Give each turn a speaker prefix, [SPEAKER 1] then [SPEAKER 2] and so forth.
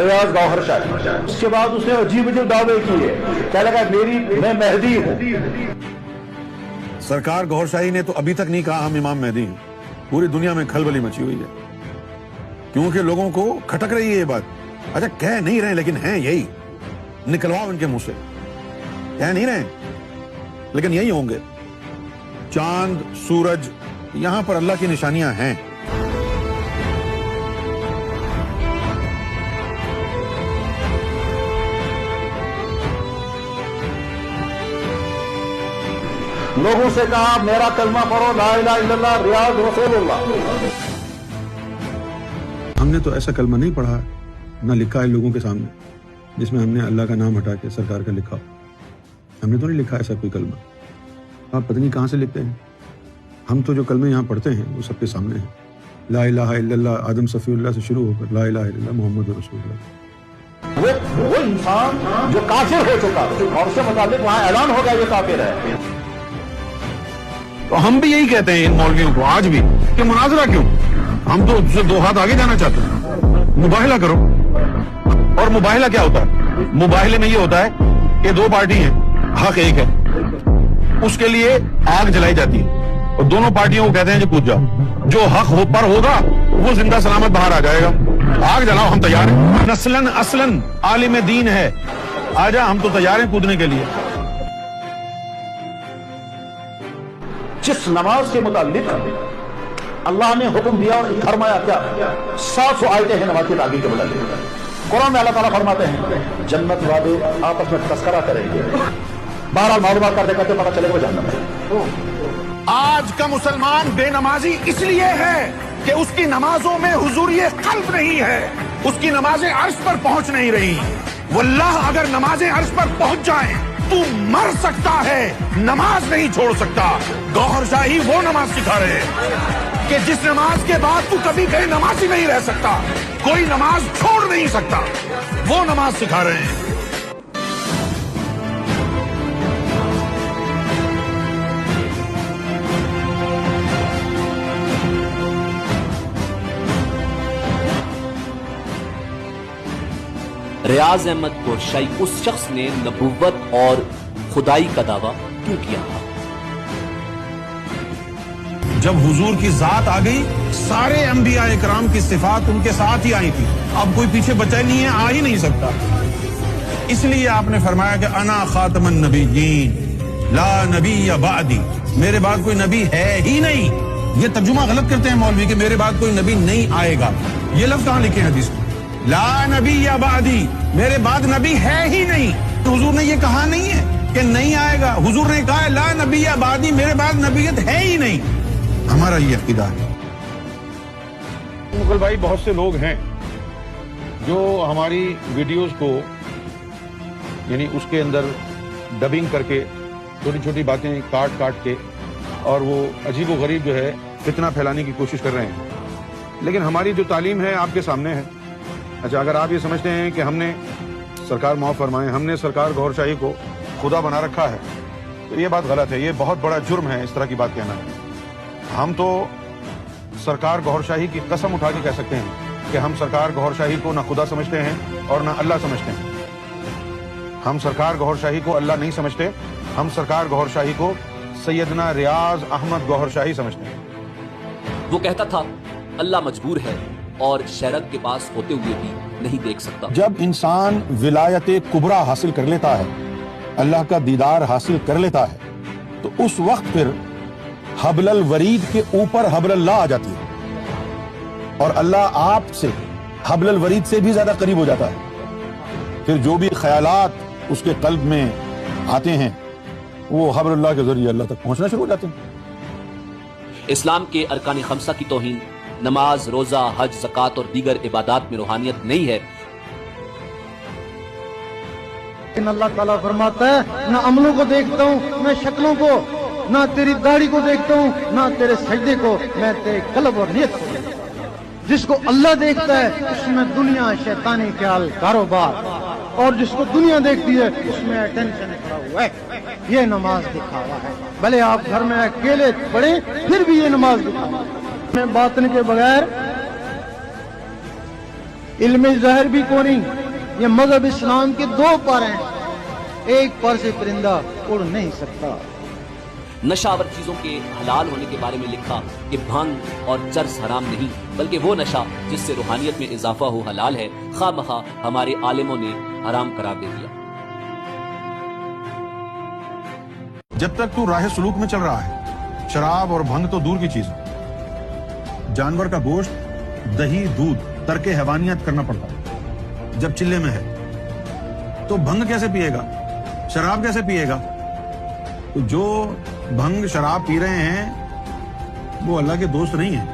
[SPEAKER 1] रियाज गौहर शाही। उसके बाद उसने अजीब अजीब दावे किए, क्या लगा मैं मेहदी हूँ।
[SPEAKER 2] सरकार गौहर शाही ने तो अभी तक नहीं कहा हम इमाम मेहदी हैं। पूरी दुनिया में खलबली मची हुई है, क्योंकि लोगों को खटक रही है ये बात। अच्छा, कह नहीं रहे लेकिन हैं यही, निकलवाओ इनके मुंह से। कह नहीं रहे लेकिन यही होंगे। चांद सूरज यहां पर अल्लाह की निशानियां हैं।
[SPEAKER 1] लोगों से कहा मेरा कलमा पढ़ो, ला इलाहा इल्लल्लाह रियाज रसूलुल्लाह।
[SPEAKER 2] हमने तो ऐसा कलमा नहीं पढ़ा ना लिखा है लोगों के सामने जिसमें हमने अल्लाह का नाम हटा के सरकार का लिखा। हमने तो नहीं लिखा ऐसा कोई कलमा। आप पता नहीं कहां से लिखते हैं। हम तो जो कलमे यहाँ पढ़ते हैं वो सबके सामने है। ला इलाहा इल्लल्लाह आदम सफीउल्लाह से शुरू होकर ला इलाहा इल्लल्लाह मोहम्मद रसूलुल्लाह।
[SPEAKER 1] वो इंसान जो काफिर हो चुका और उसके मुताबिक वहां ऐलान हो गया ये काफिर है।
[SPEAKER 2] तो हम भी यही कहते हैं इन मौलवियों को आज भी कि मुनाजरा क्यों। हम तो उससे दो हाथ आगे जाना चाहते हैं। मुबाहिला करो। और मुबाहिला क्या होता है? मुबाहिले में ये होता है कि दो पार्टी हैं, हक एक है, उसके लिए आग जलाई जाती है और दोनों पार्टियों को कहते हैं कि कूद जाओ। जो हक पर होगा वो जिंदा सलामत बाहर आ जाएगा। आग जलाओ, हम तैयार हैं। नस्लन असलन आलिम दीन है, आजा, हम तो तैयार हैं कूदने के लिए।
[SPEAKER 1] जिस नमाज के मुतालिक अल्लाह ने हुक्म दिया और फरमाया, क्या 700 आयतें हैं नमाज की ताकीद के मुतालिक। कुरान में अल्लाह ताला फरमाते हैं जन्नत वाले आपस में तस्करा करेंगे, बहरहाल मालूमात करते करते पता चलेगा वो जन्नत है।
[SPEAKER 3] आज का मुसलमान बेनमाजी इसलिए है कि उसकी नमाजों में हुजूरिये कल्ब नहीं है, उसकी नमाजें अर्श पर पहुंच नहीं रही। वल्लाह अगर नमाजें अर्श पर पहुंच जाएं तू मर सकता है, नमाज नहीं छोड़ सकता। गौहर शाही वो नमाज सिखा रहे हैं कि जिस नमाज के बाद तू कभी बेनमाजी नहीं रह सकता, कोई नमाज छोड़ नहीं सकता, वो नमाज सिखा रहे हैं।
[SPEAKER 4] रियाज अहमद कुरशाई उस शख्स ने नबुव्वत और खुदाई का दावा क्यों किया था?
[SPEAKER 2] जब हुजूर की जात आ गई, सारे अंबिया इकराम की सिफात उनके साथ ही आई थी। अब कोई पीछे बचा नहीं है, आ ही नहीं सकता। इसलिए आपने फरमाया कि अना खातमन नबीयीन ला नबी बादी, मेरे बाद कोई नबी है ही नहीं। ये तर्जुमा गलत करते हैं मौलवी कि मेरे बाद कोई नबी नहीं आएगा। ये लफ्ज कहां लिखे हैं हदीस में? ला नबी या बादी, मेरे बाद नबी है ही नहीं। तो हुजूर ने ये कहा नहीं है कि नहीं आएगा, हुजूर ने कहा ला नबी या बादी, मेरे बाद नबीयत है ही नहीं। हमारा ये अकीदा है।
[SPEAKER 5] मुगल भाई, बहुत से लोग हैं जो हमारी वीडियोस को यानी उसके अंदर डबिंग करके छोटी छोटी बातें काट काट के और वो अजीब व गरीब जो है फितना फैलाने की कोशिश कर रहे हैं। लेकिन हमारी जो तालीम है आपके सामने है। अच्छा, अगर आप ये समझते हैं कि हमने सरकार माफ फरमाए, हमने सरकार गौहर शाही को खुदा बना रखा है, तो ये बात गलत है। ये बहुत बड़ा जुर्म है इस तरह की बात कहना। हम तो सरकार गौहर शाही की कसम उठा के कह सकते हैं कि हम सरकार गौहर शाही को ना खुदा समझते हैं और ना अल्लाह समझते हैं। हम सरकार गौहर शाही को अल्लाह नहीं समझते, हम सरकार गौहर शाही को सैयदना रियाज अहमद गौहर शाही समझते हैं।
[SPEAKER 4] वो कहता था अल्लाह मजबूर है और शरत के पास होते हुए भी नहीं देख सकता।
[SPEAKER 2] जब इंसान विलायत कुबरा हासिल कर लेता है, अल्लाह का दीदार हासिल कर लेता है, तो उस वक्त फिर हबलल वरीद के ऊपर हबलल्लाह आ जाती है और अल्लाह आपसे हबलल वरीद से भी ज्यादा करीब हो जाता है। फिर जो भी ख्यालात उसके कल्ब में आते हैं वो हबलल्लाह के जरिए अल्लाह तक पहुंचना शुरू हो जाते हैं।
[SPEAKER 4] इस्लाम के अरकान खमसा की तौहीन, नमाज, रोजा, हज, ज़कात और दीगर इबादात में रूहानियत नहीं है।
[SPEAKER 6] अल्लाह ताला फरमाता है ना अमलों को देखता हूँ, मैं शक्लों को, ना तेरी दाढ़ी को देखता हूँ, ना तेरे सजदे को, मैं तेरे कल्ब और नियत को देखता हूँ। जिसको अल्लाह देखता है उसमें दुनिया, शैतानी ख्याल, कारोबार, और जिसको दुनिया देखती है उसमें टेंशन खड़ा हुआ है। ये नमाज दिखावा है। भले आप घर में अकेले पढ़े फिर भी ये नमाज दिखावा है। मैं बातन के बगैर इल्म ज़ाहिर भी को नहीं, ये मजहब इस्लाम के दो पर हैं, एक पर से परिंदा उड़ नहीं सकता।
[SPEAKER 4] नशावर चीजों के हलाल होने के बारे में लिखा कि भांग और चरस हराम नहीं, बल्कि वो नशा जिससे रूहानियत में इजाफा हो हलाल है, खामखा हमारे आलिमों ने हराम करार दे दिया।
[SPEAKER 2] जब तक तू राह सुलूक में चल रहा है, शराब और भंग तो दूर की चीज है। जानवर का गोश्त, दही, दूध तर्के हैवानियत करना पड़ता है जब चिल्ले में है। तो भंग कैसे पिएगा, शराब कैसे पिएगा? तो जो भंग शराब पी रहे हैं वो अल्लाह के दोस्त नहीं है।